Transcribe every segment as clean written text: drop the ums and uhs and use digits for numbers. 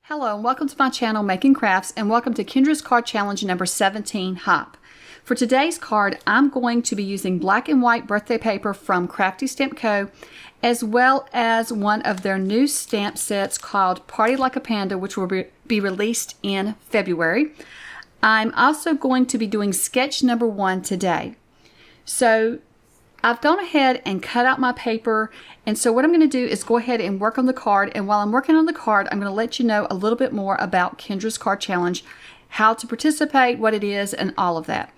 Hello and welcome to my channel Making Crafts, and welcome to Kendra's card challenge number 17 Hop. For today's card, I'm going to be using black and white birthday paper from Crafty Stamp Co, as well as one of their new stamp sets called Party Like a Panda, which will be released in February. I'm also going to be doing sketch number 1 today. So I've gone ahead and cut out my paper, and so what I'm going to do is go ahead and work on the card, and while I'm working on the card, I'm going to let you know a little bit more about Kendra's card challenge, how to participate, what it is, and all of that.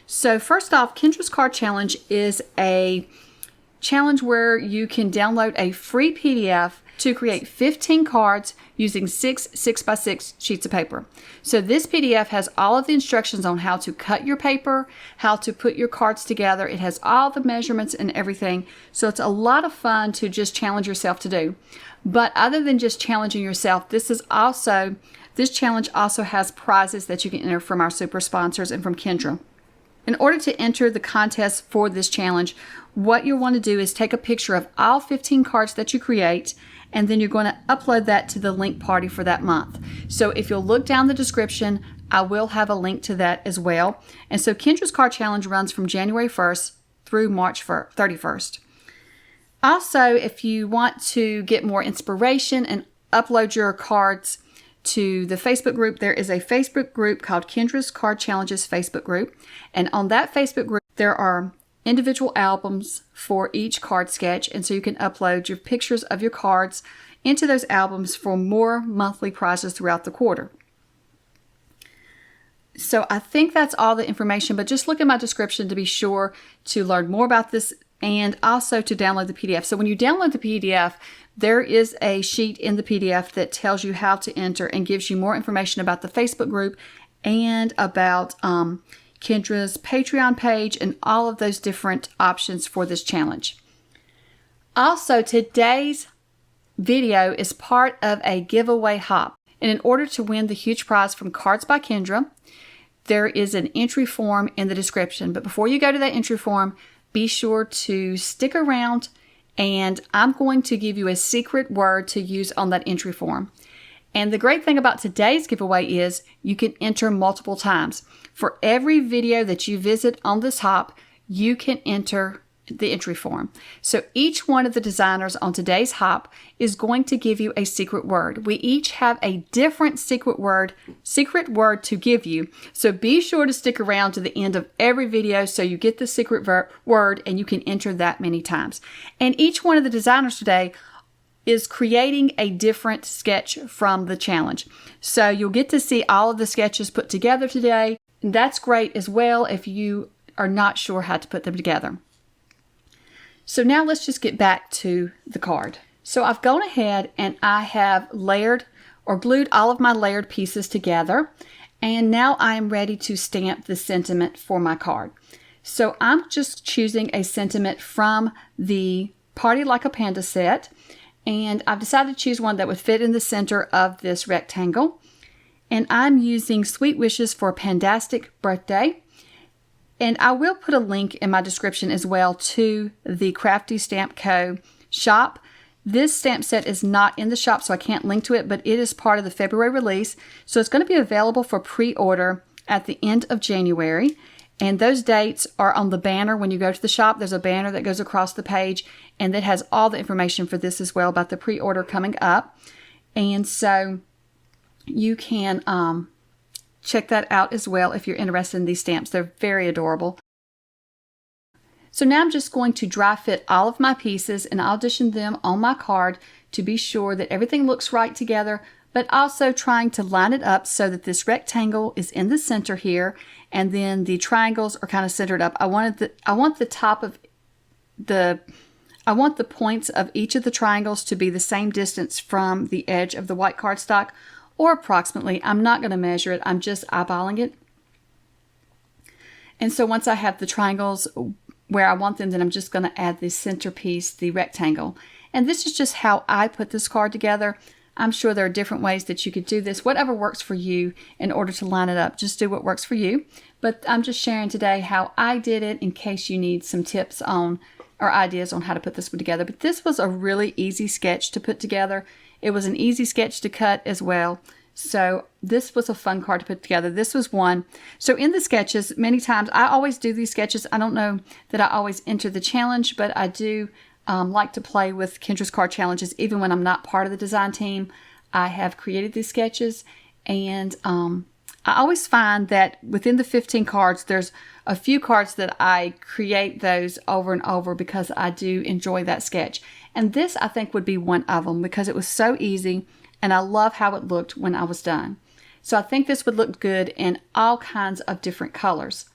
So first off, Kendra's card challenge is a challenge where you can download a free PDF to create 15 cards using 6 6x6 sheets of paper. So this PDF has all of the instructions on how to cut your paper, how to put your cards together. It has all the measurements and everything. So it's a lot of fun to just challenge yourself to do. But other than just challenging yourself, this challenge also has prizes that you can enter from our super sponsors and from Kendra. In order to enter the contest for this challenge, what you'll want to do is take a picture of all 15 cards that you create, and then you're going to upload that to the link party for that month. So if you'll look down the description, I will have a link to that as well. And so Kendra's card challenge runs from January 1st through March 31st. Also, if you want to get more inspiration and upload your cards to the Facebook group, there is a Facebook group called Kendra's Card Challenges Facebook group. And on that Facebook group, there are individual albums for each card sketch, and so you can upload your pictures of your cards into those albums for more monthly prizes throughout the quarter. So I think that's all the information, but just look at my description to be sure to learn more about this and also to download the PDF. So when you download the PDF, there is a sheet in the PDF that tells you how to enter and gives you more information about the Facebook group and about Kendra's Patreon page and all of those different options for this challenge. Also, today's video is part of a giveaway hop. And in order to win the huge prize from Cards by Kendra, there is an entry form in the description. But before you go to that entry form, be sure to stick around, and I'm going to give you a secret word to use on that entry form. And the great thing about today's giveaway is you can enter multiple times. For every video that you visit on this hop, you can enter the entry form. So each one of the designers on today's hop is going to give you a secret word. We each have a different secret word to give you. So be sure to stick around to the end of every video so you get the secret word and you can enter that many times. And each one of the designers today is creating a different sketch from the challenge. So you'll get to see all of the sketches put together today. And that's great as well if you are not sure how to put them together. So now let's just get back to the card. So I've gone ahead and I have layered or glued all of my layered pieces together. And now I'm ready to stamp the sentiment for my card. So I'm just choosing a sentiment from the Party Like a Panda set. And I've decided to choose one that would fit in the center of this rectangle. And I'm using Sweet Wishes for Panda-stic Birthday. And I will put a link in my description as well to the Crafty Stamp Co. shop. This stamp set is not in the shop, so I can't link to it, but it is part of the February release. So it's going to be available for pre-order at the end of January. And those dates are on the banner. When you go to the shop, there's a banner that goes across the page, and that has all the information for this as well about the pre-order coming up. And so you can check that out as well if you're interested in these stamps. They're very adorable. So now I'm just going to dry fit all of my pieces and audition them on my card to be sure that everything looks right together, but also trying to line it up so that this rectangle is in the center here, and then the triangles are kind of centered up. I want the points of each of the triangles to be the same distance from the edge of the white cardstock, or approximately. I'm not going to measure it, I'm just eyeballing it. And so once I have the triangles where I want them, then I'm just going to add the centerpiece, the rectangle. And this is just how I put this card together. I'm sure there are different ways that you could do this. Whatever works for you in order to line it up, just do what works for you. But I'm just sharing today how I did it in case you need some tips on or ideas on how to put this one together. But this was a really easy sketch to put together. It was an easy sketch to cut as well. So this was a fun card to put together. This was one. So in the sketches, many times, I always do these sketches. I don't know that I always enter the challenge, but I do like to play with Kendra's card challenges. Even when I'm not part of the design team, I have created these sketches. And I always find that within the 15 cards, there's a few cards that I create those over and over because I do enjoy that sketch. And this, I think, would be one of them because it was so easy. And I love how it looked when I was done. So I think this would look good in all kinds of different colors.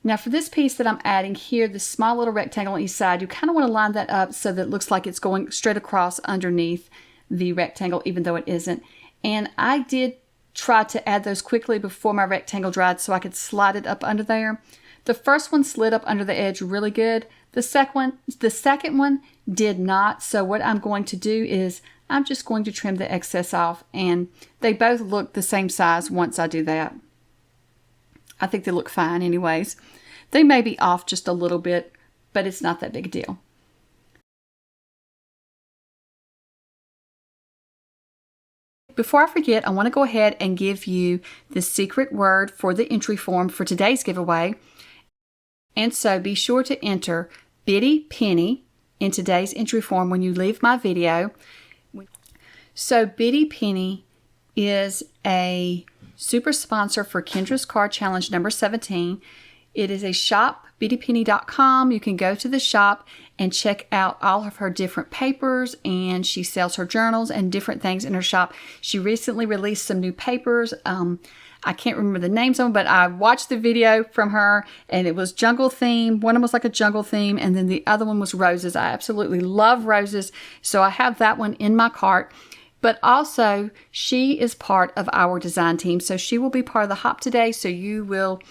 Now for this piece that I'm adding here, this small little rectangle on each side, you kind of want to line that up so that it looks like it's going straight across underneath the rectangle, even though it isn't. And I did try to add those quickly before my rectangle dried so I could slide it up under there. The first one slid up under the edge really good. The second one did not. So what I'm going to do is I'm just going to trim the excess off, and they both look the same size once I do that. I think they look fine anyways. They may be off just a little bit, but it's not that big a deal. Before I forget, I want to go ahead and give you the secret word for the entry form for today's giveaway. And so be sure to enter Bitty Penny in today's entry form when you leave my video. So Bitty Penny is a super sponsor for Kendra's Card Challenge number 17. It is a shop, bittypenny.com. You can go to the shop and check out all of her different papers, and she sells her journals and different things in her shop. She recently released some new papers. I can't remember the names of them, but I watched the video from her, and it was jungle theme. One of them was like a jungle theme, and then the other one was roses. I absolutely love roses, so I have that one in my cart. But also, she is part of our design team, so she will be part of the hop today, so you will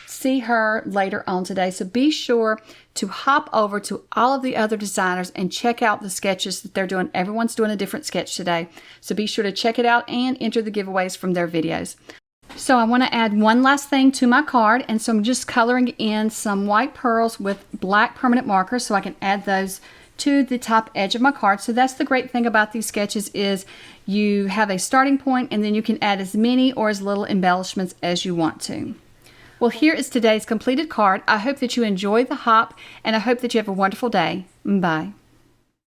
see her later on today. So be sure to hop over to all of the other designers and check out the sketches that they're doing. Everyone's doing a different sketch today, so be sure to check it out and enter the giveaways from their videos. So I want to add one last thing to my card, and so I'm just coloring in some white pearls with black permanent markers so I can add those to the top edge of my card. So that's the great thing about these sketches is you have a starting point, and then you can add as many or as little embellishments as you want to. Well, here is today's completed card. I hope that you enjoy the hop, and I hope that you have a wonderful day. Bye.